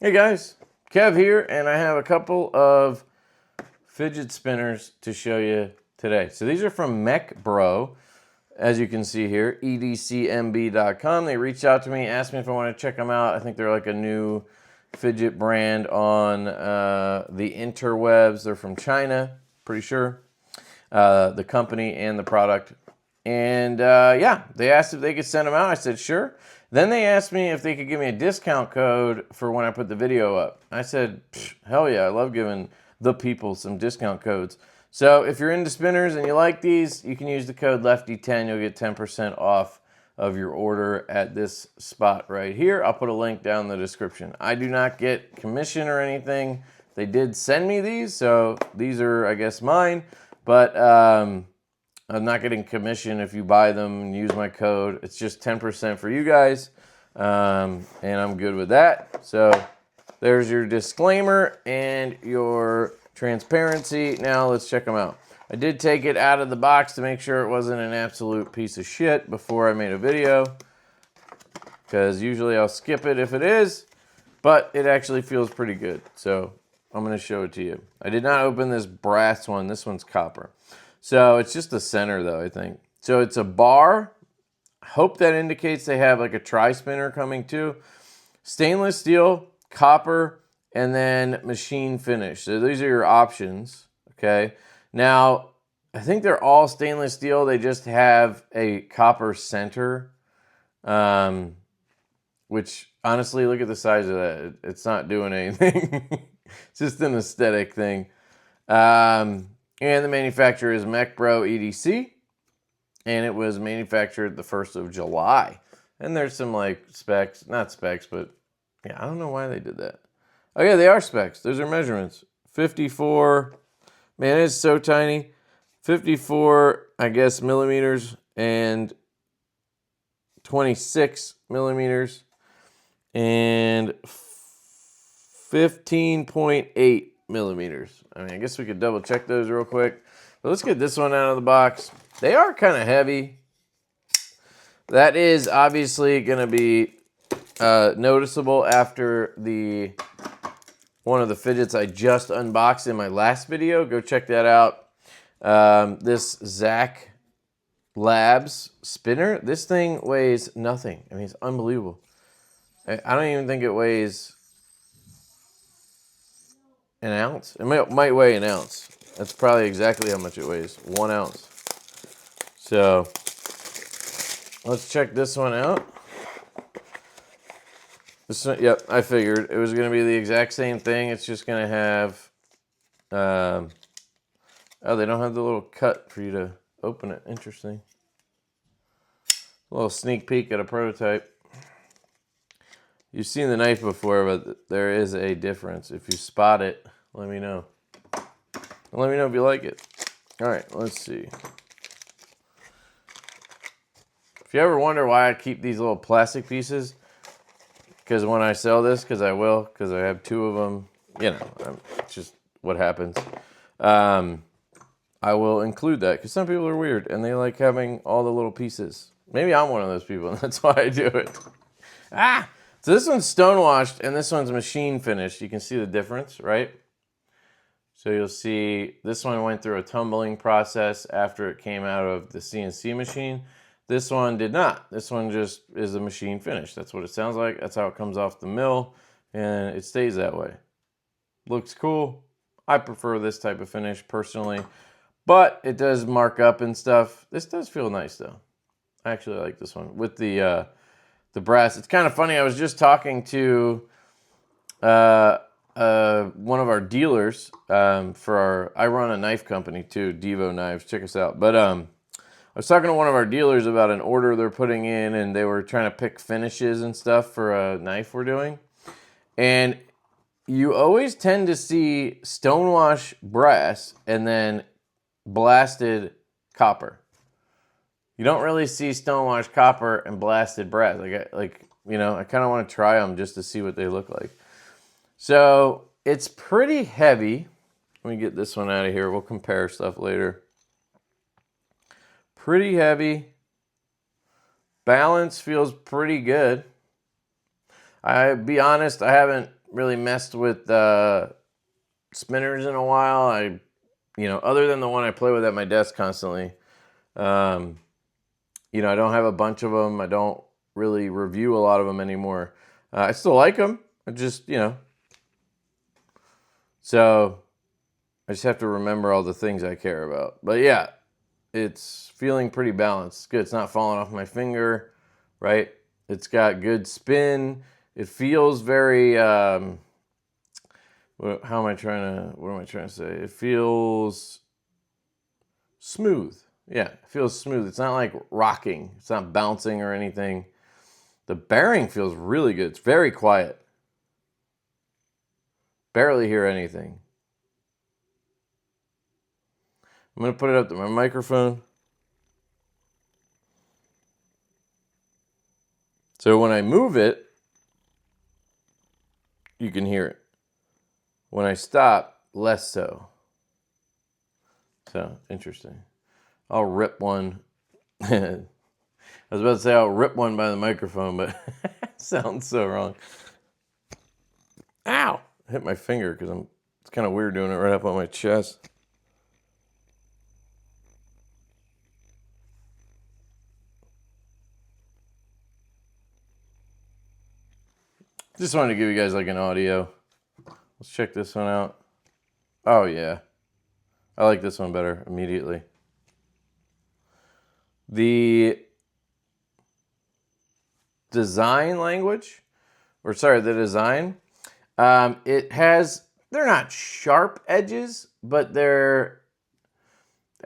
Hey guys, Kev here, and I have a couple of fidget spinners to show you today. So these are from Mech, as you can see here, edcmb.com. They reached out to me, asked me if I want to check them out. I think they're like a new fidget brand on the interwebs. They're from China, pretty sure, the company and the product. And yeah, they asked if they could send them out. I said, sure. Then they asked me if they could give me a discount code for when I put the video up. I said, hell yeah, I love giving the people some discount codes. So if you're into spinners and you like these, you can use the code LeftyEDC. You'll get 10% off of your order at this spot right here. I'll put a link down in the description. I do not get commission or anything. They did send me these, so these are, I guess, mine. But I'm not getting commission if you buy them and use my code. It's just 10% for you guys, and I'm good with that. So there's your disclaimer and your transparency. Now let's check them out. I did take it out of the box to make sure it wasn't an absolute piece of shit before I made a video, because usually I'll skip it if it is, but it actually feels pretty good. So I'm going to show it to you. I did not open this brass one. This one's copper. So it's just the center though, I think. So it's a bar. I hope that indicates they have like a tri-spinner coming too. Stainless steel, copper, and then machine finish. So these are your options, okay? Now, I think they're all stainless steel. They just have a copper center, which honestly, look at the size of that. It's not doing anything. It's just an aesthetic thing. And the manufacturer is Mech EDC, and it was manufactured the 1st of July. And there's some like specs, not specs, but yeah, I don't know why they did that. Oh yeah, they are specs. Those are measurements. 54, man, it's so tiny. 54, I guess, millimeters and 26 millimeters and 15.8 millimeters. I mean, I guess we could double check those real quick. But let's get this one out of the box. They are kind of heavy. That is obviously going to be noticeable after one of the fidgets I just unboxed in my last video. Go check that out. This Zach Labs spinner. This thing weighs nothing. I mean, it's unbelievable. I don't even think it weighs an ounce. It might weigh an ounce. That's probably exactly how much it weighs. 1 ounce. So let's check this one out. This one, yep, I figured it was going to be the exact same thing. It's just going to have, oh, they don't have the little cut for you to open it. Interesting. A little sneak peek at a prototype. You've seen the knife before, but there is a difference. If you spot it, let me know. And let me know if you like it. All right, let's see. If you ever wonder why I keep these little plastic pieces, because when I sell this, because I will, because I have 2 of them, you know, it's just what happens. I will include that, because some people are weird, and they like having all the little pieces. Maybe I'm one of those people, and that's why I do it. Ah! So this one's stonewashed, and this one's machine finished. You can see the difference, right? So you'll see this one went through a tumbling process after it came out of the CNC machine. This one did not. This one just is a machine finish. That's what it sounds like. That's how it comes off the mill, and it stays that way. Looks cool. I prefer this type of finish personally, but it does mark up and stuff. This does feel nice though. I actually like this one with the brass. It's kind of funny. I was just talking to one of our dealers I run a knife company too, Divo knives. Check us out. But I was talking to one of our dealers about an order they're putting in, and they were trying to pick finishes and stuff for a knife we're doing. And you always tend to see stonewash brass and then blasted copper. You don't really see stonewash copper and blasted brass. Like you know, I kind of want to try them just to see what they look like. So it's pretty heavy. Let me get this one out of here. We'll compare stuff later. Pretty heavy. Balance feels pretty good. I'll be honest, I haven't really messed with spinners in a while. Other than the one I play with at my desk constantly, I don't have a bunch of them. I don't really review a lot of them anymore. I still like them. I just, so I just have to remember all the things I care about. But yeah, it's feeling pretty balanced. It's good. It's not falling off my finger, right? It's got good spin. It feels very, what am I trying to say? It feels smooth. Yeah, it feels smooth. It's not like rocking. It's not bouncing or anything. The bearing feels really good. It's very quiet. Barely hear anything. I'm going to put it up to my microphone. So when I move it, you can hear it. When I stop, less so. So, interesting. I'll rip one. I was about to say I'll rip one by the microphone, but it sounds so wrong. Ow! I hit my finger because it's kind of weird doing it right up on my chest. Just wanted to give you guys like an audio. Let's check this one out. Oh yeah. I like this one better immediately. The design language, the design, they're not sharp edges, but they're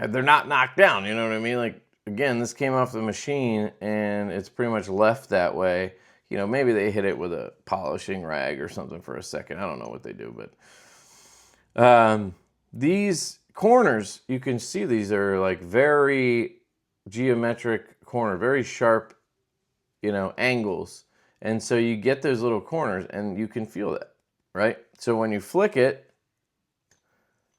not knocked down, you know what I mean? Like, again, this came off the machine and it's pretty much left that way. Maybe they hit it with a polishing rag or something for a second. I don't know what they do, but these corners, you can see these are like very geometric corner, very sharp, angles. And so you get those little corners and you can feel that, right? So when you flick it,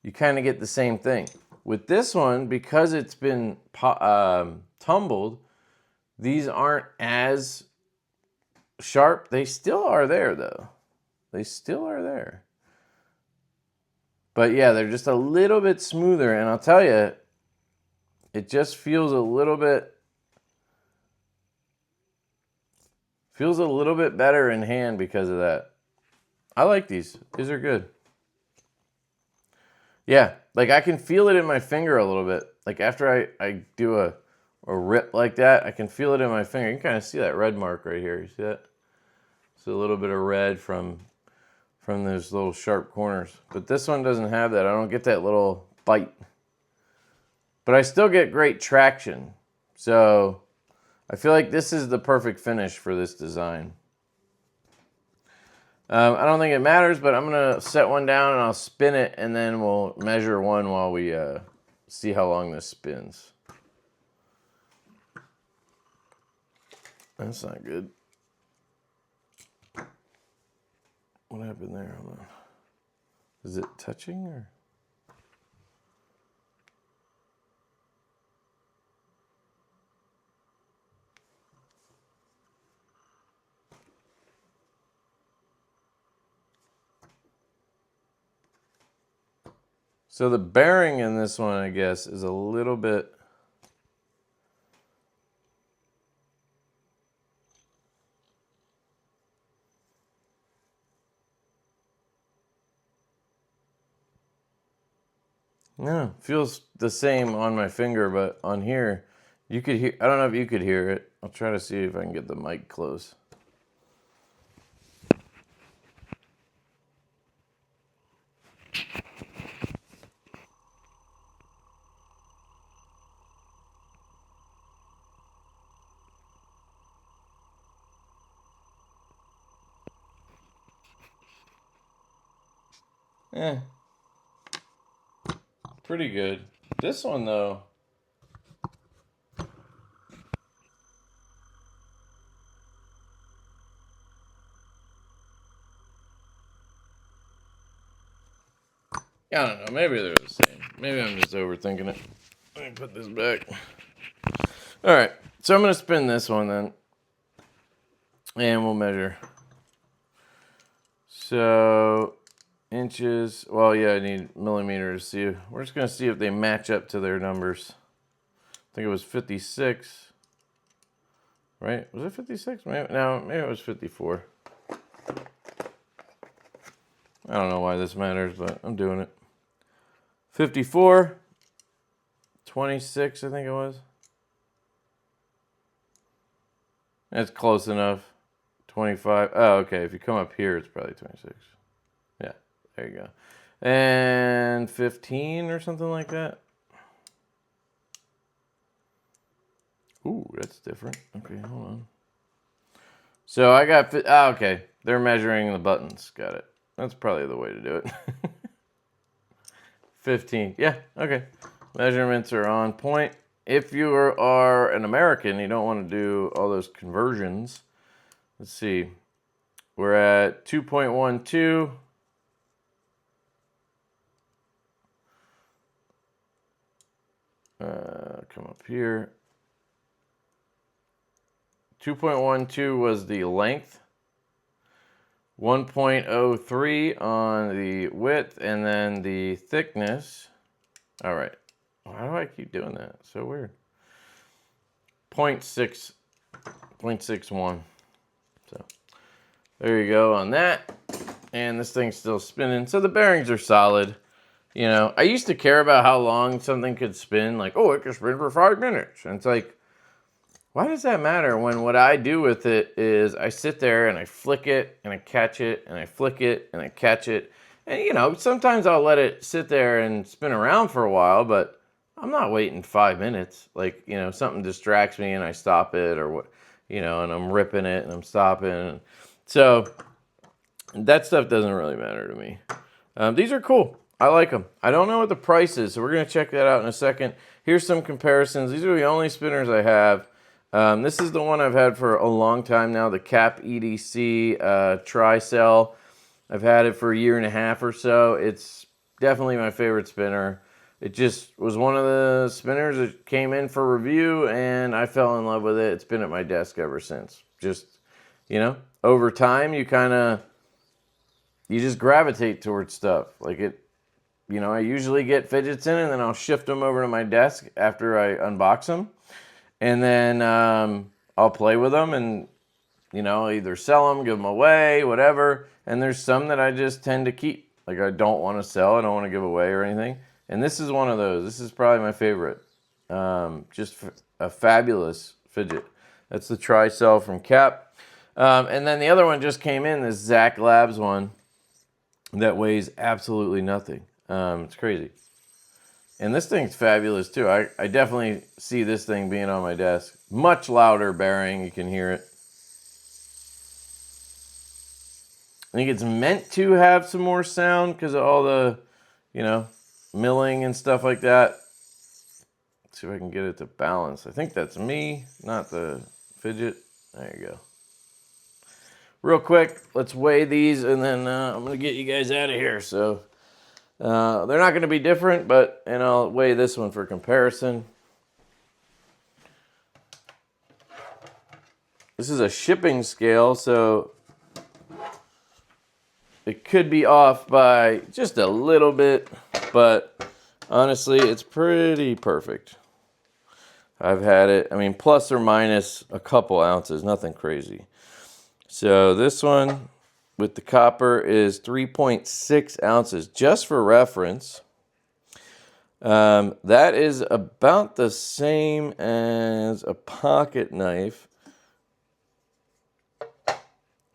you kind of get the same thing. With this one, because it's been tumbled, these aren't as sharp. They still are there, though. They still are there. But yeah, they're just a little bit smoother. And I'll tell you, it just feels a little bit better in hand because of that. I like these. These are good. Yeah, like I can feel it in my finger a little bit. Like after I do a rip like that, I can feel it in my finger. You can kind of see that red mark right here. You see that? It's a little bit of red from those little sharp corners. But this one doesn't have that. I don't get that little bite. But I still get great traction. So I feel like this is the perfect finish for this design. I don't think it matters, but I'm going to set one down and I'll spin it, and then we'll measure one while we see how long this spins. That's not good. What happened there? Hold on. Is it touching or? So the bearing in this one, I guess, is a little bit. No, feels the same on my finger, but on here, you could hear. I don't know if you could hear it. I'll try to see if I can get the mic close. Pretty good. This one, though. I don't know. Maybe they're the same. Maybe I'm just overthinking it. Let me put this back. All right. So I'm going to spin this one then. And we'll measure. So inches, well, yeah, I need millimeters. See, we're just gonna see if they match up to their numbers. I think it was 56, right? Was it 56? Maybe, no, maybe it was 54. I don't know why this matters, but I'm doing it. 54, 26, I think it was. That's close enough. 25. Oh, okay. If you come up here, it's probably 26. Yeah, there you go. And 15 or something like that. Ooh, that's different. Okay, hold on. So I got, okay. They're measuring the buttons. Got it. That's probably the way to do it. 15. Yeah, okay. Measurements are on point. If you are an American, you don't want to do all those conversions. Let's see. We're at 2.12. Come up here. 2.12 was the length. 1.03 on the width, and then the thickness. All right. How do I keep doing that? So weird. 0.61. So there you go on that. And this thing's still spinning. So the bearings are solid. You know, I used to care about how long something could spin. Like, oh, it can spin for 5 minutes. And it's like, why does that matter when what I do with it is I sit there and I flick it and I catch it and I flick it and I catch it. And, you know, sometimes I'll let it sit there and spin around for a while, but I'm not waiting 5 minutes. Like, you know, something distracts me and I stop it, or what, you know, and I'm ripping it and I'm stopping. So that stuff doesn't really matter to me. These are cool. I like them. I don't know what the price is, so we're going to check that out in a second. Here's some comparisons. These are the only spinners I have. This is the one I've had for a long time now, the Cap EDC Tri-Cell. I've had it for a year and a half or so. It's definitely my favorite spinner. It just was one of the spinners that came in for review, and I fell in love with it. It's been at my desk ever since. Just, you know, over time, you just gravitate towards stuff. Like it, you know, I usually get fidgets in, and then I'll shift them over to my desk after I unbox them. And then I'll play with them and, you know, either sell them, give them away, whatever. And there's some that I just tend to keep. Like I don't want to sell, I don't want to give away or anything. And this is one of those. This is probably my favorite. Just a fabulous fidget. That's the Tri-Cell from Cap. And then the other one just came in, this Zach Labs one that weighs absolutely nothing. It's crazy. And this thing's fabulous too. I definitely see this thing being on my desk. Much louder bearing, you can hear it. I think it's meant to have some more sound because of all the, you know, milling and stuff like that. Let's see if I can get it to balance. I think that's me, not the fidget. There you go. Real quick, let's weigh these, and then I'm going to get you guys out of here. So they're not going to be different, but, and I'll weigh this one for comparison. This is a shipping scale, so it could be off by just a little bit, but honestly, it's pretty perfect. I've had it, I mean, plus or minus a couple ounces, nothing crazy. So this one with the copper is 3.6 ounces, just for reference. That is about the same as a pocket knife.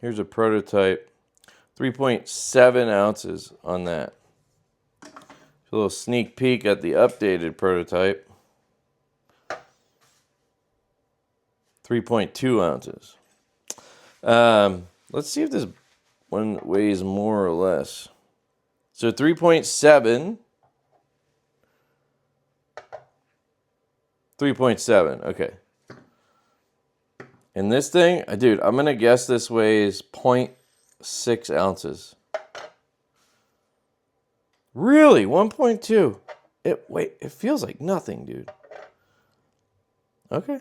Here's a prototype. 3.7 ounces on that. A little sneak peek at the updated prototype. 3.2 ounces. Let's see if this one weighs more or less. So 3.7. 3.7, okay. And this thing, dude, I'm going to guess this weighs 0.6 ounces. Really? 1.2? It feels like nothing, dude. Okay.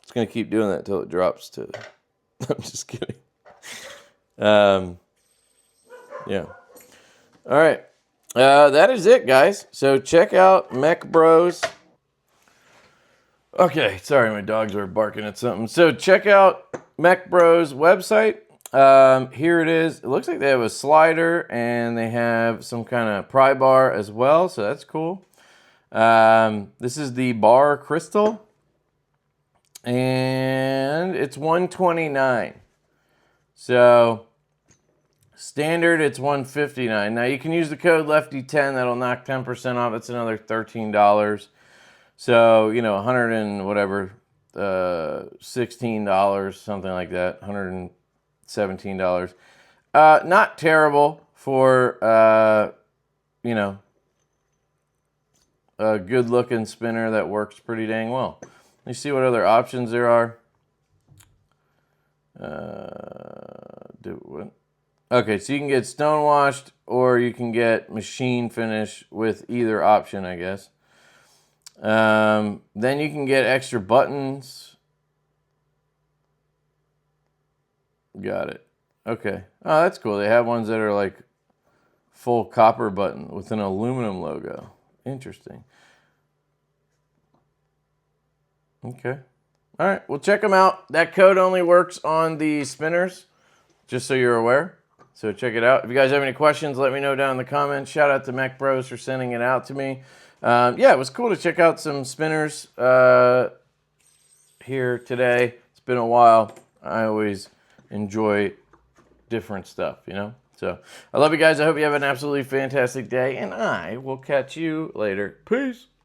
It's going to keep doing that until it drops to... I'm just kidding. Yeah. All right. That is it, guys. So check out Mech Bros. Okay, sorry, my dogs were barking at something. So check out Mech Bros website. Here it is. It looks like they have a slider and they have some kind of pry bar as well, so that's cool. This is the bar crystal, and it's $129. So standard, it's $159. Now you can use the code Lefty10. That'll knock 10% off. It's another $13. So, you know, 100 and whatever, $16, something like that, $117. Not terrible for, you know, a good looking spinner that works pretty dang well. Let me see what other options there are. Okay, so you can get stone washed or you can get machine finish with either option, I guess. Then you can get extra buttons. Got it. Okay. Oh, that's cool. They have ones that are like full copper button with an aluminum logo. Interesting. Okay. All right. Well, check them out. That code only works on the spinners, just so you're aware. So check it out. If you guys have any questions, let me know down in the comments. Shout out to Mech Bros for sending it out to me. Yeah, it was cool to check out some spinners here today. It's been a while. I always enjoy different stuff, you know? So I love you guys. I hope you have an absolutely fantastic day, and I will catch you later. Peace.